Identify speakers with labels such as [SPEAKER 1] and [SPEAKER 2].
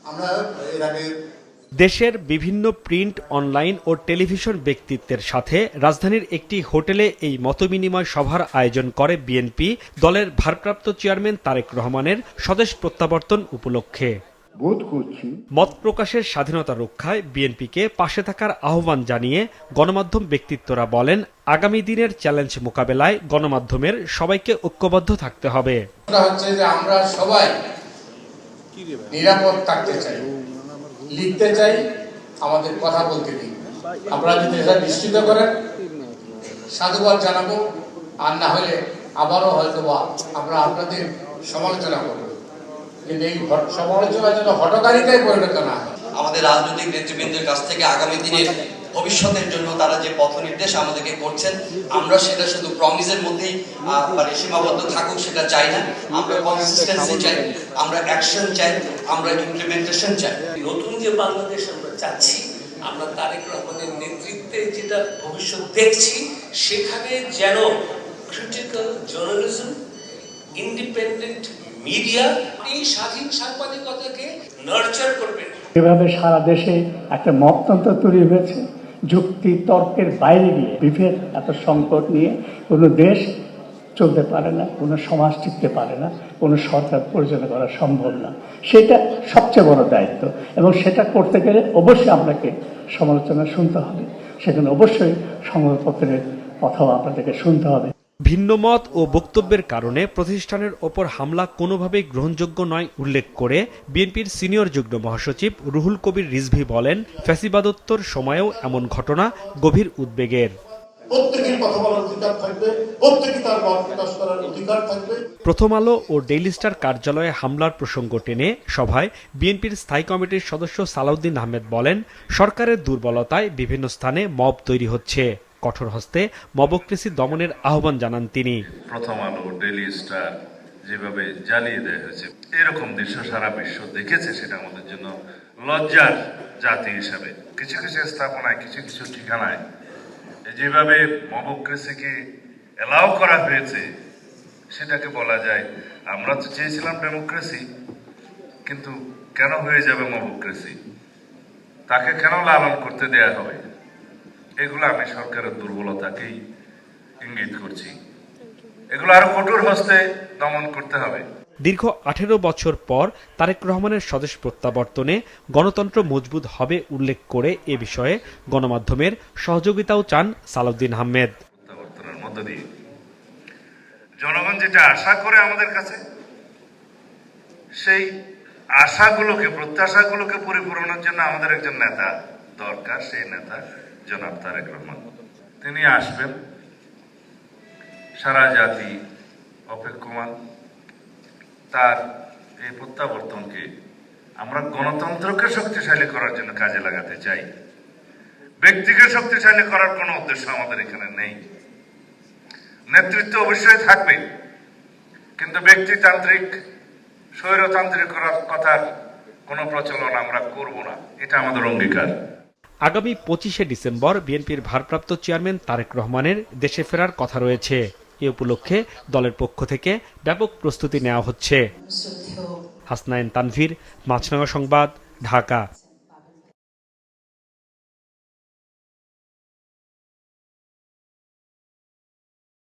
[SPEAKER 1] আমরা এর আগে
[SPEAKER 2] দেশের বিভিন্ন প্রিন্ট, অনলাইন ও টেলিভিশন ব্যক্তিত্বের সাথে রাজধানীর একটি হোটেলে এই মতবিনিময় সভার আয়োজন করে বিএনপি দলের ভারপ্রাপ্ত চেয়ারম্যান তারেক রহমানের স্বদেশ প্রত্যাবর্তন উপলক্ষে।
[SPEAKER 3] বোধ করছি
[SPEAKER 2] মত প্রকাশের স্বাধীনতা রক্ষায় বিএনপিকে পাশে থাকার আহ্বান জানিয়ে গণমাধ্যম ব্যক্তিত্বরা বলেন, আগামী দিনের চ্যালেঞ্জ মোকাবেলায় গণমাধ্যমের সবাইকে ঐক্যবদ্ধ থাকতে হবে।
[SPEAKER 1] হচ্ছে যে আমরা সবাই নিরাপদ থাকতে চাই, লিখতে চাই, আমাদের কথা বলতে দিই। আপনারা যদি এটা নিশ্চিত করেন সাধুবাদ জানাবো, আর না হলে আবারও হয়তো আমরা আপনাদের সমালোচনা করবো, কিন্তু এই সমালোচনা যেন হঠকারিতায় পরিণত না হয়।
[SPEAKER 4] আমাদের রাজনৈতিক নেতৃবৃন্দের কাছ থেকে আগামী দিনের ভবিষ্যতের জন্য তারা যে পথ নির্দেশ আমাদেরকে করছেন, আমরা সেটা শুধু প্রমিসের মধ্যেই সীমাবদ্ধ থাকুক সেটা চাই না। আমরা কনসিস্টেন্সি চাই, আমরা অ্যাকশন চাই, আমরা ইমপ্লিমেন্টেশন চাই।
[SPEAKER 5] নতুন যে বাংলাদেশ আমরা চাচ্ছি, আমরা তারেক রহমানের নেতৃত্বে যেটা ভবিষ্যৎ দেখছি, সেখানে যেন ক্রিটিক্যাল জার্নালিজম, ইন্ডিপেন্ডেন্ট মিডিয়া, এই স্বাধীন সাংবাদিকতাকে নার্চার করবেন।
[SPEAKER 3] এভাবে সারা দেশে একটা মততন্ত্র তৈরি হয়েছে, যুক্তি তর্কের বাইরে গিয়ে বিভেদ এত সংকট নিয়ে কোনো দেশ চলতে পারে না, কোনো সমাজ টিকতে পারে না, কোনো সরকার পরিচালনা করা সম্ভব না। সেটা সবচেয়ে বড় দায়িত্ব, এবং সেটা করতে গেলে অবশ্যই আপনাকে সমালোচনা শুনতে হবে, সেখানে অবশ্যই সংবাদপত্রের কথাও আপনাদেরকে শুনতে হবে।
[SPEAKER 2] ভিন্নমত ও বক্তব্যের কারণে প্রতিষ্ঠানের ওপর হামলা কোনোভাবেই গ্রহণযোগ্য নয় উল্লেখ করে বিএনপির সিনিয়র যুগ্ম মহাসচিব রুহুল কবির রিজভী বলেন, ফ্যাসিবাদোত্তর সময়েও এমন ঘটনা গভীর উদ্বেগের।
[SPEAKER 1] প্রত্যেকের কথা বলার অধিকার থাকবে, প্রত্যেকে তার মত প্রকাশ করার অধিকার থাকবে।
[SPEAKER 2] প্রথম আলো ও ডেইলি স্টার কার্যালয়ে হামলার প্রসঙ্গ টেনে সভায় বিএনপির স্থায়ী কমিটির সদস্য সালাউদ্দিন আহমেদ বলেন, সরকারের দুর্বলতায় বিভিন্ন স্থানে মব তৈরি হচ্ছে, কঠোর হস্তে মবক্রেসি দমনের আহ্বান জানান তিনি।
[SPEAKER 6] প্রথম আলো, ডেইলি স্টার যেভাবে জ্বালিয়ে দেওয়া হয়েছে, এরকম দৃশ্য সারা বিশ্ব দেখেছে, সেটা আমাদের জন্য লজ্জার জাতি হিসাবে। কিছু কিছু স্থাপনায়, কিছু কিছু ঠিকানায় যেভাবে মবক্রেসিকে এলাও করা হয়েছে, সেটাকে বলা যায় আমরা তো চেয়েছিলাম ডেমোক্রেসি, কিন্তু কেন হয়ে যাবে মবক্রেসি? তাকে কেন লালন করতে দেয়া হবে? এগুলো আমি সরকারের দুর্বলতাকেই ইঙ্গিত করছি। এগুলো আরো কঠোর হস্তে দমন করতে হবে।
[SPEAKER 2] দীর্ঘ 18 বছর পর তারেক রহমানের স্বদেশ প্রত্যাবর্তনে গণতন্ত্র মজবুত হবে উল্লেখ করে এ বিষয়ে গণমাধ্যমের সহযোগিতাও চান সালাউদ্দিন আহমেদ।
[SPEAKER 6] প্রত্যাবর্তনের মধ্য দিয়ে জনগণ যেটা আশা করে আমাদের কাছে, সেই আশাগুলোকে, প্রত্যাশাগুলোকে পরিপূরণের জন্য আমাদের একজন নেতা দরকার। সেই নেতা জনাব তারেক রহমান, তিনি আসবেন। সারা জাতি অপেক্ষমান। তার এই প্রত্যাবর্তনকে আমরা গণতন্ত্রকে শক্তিশালী করার জন্য কাজে লাগাতে চাই। ব্যক্তিকে শক্তিশালী করার কোনো উদ্দেশ্য আমাদের এখানে নেই। নেতৃত্ব অবশ্যই থাকবে, কিন্তু ব্যক্তিতান্ত্রিক, স্বৈরতান্ত্রিক কথার কোনো প্রচলন আমরা করব না, এটা আমাদের অঙ্গীকার।
[SPEAKER 2] আগামী 25শে ডিসেম্বর বিএনপির ভারপ্রাপ্ত চেয়ারম্যান তারেক রহমানের দেশে ফেরার কথা রয়েছে। এ উপলক্ষে দলের পক্ষ থেকে ব্যাপক প্রস্তুতি নেওয়া হচ্ছে। হাসনাইন তানভীর, মাছরাঙা সংবাদ, ঢাকা।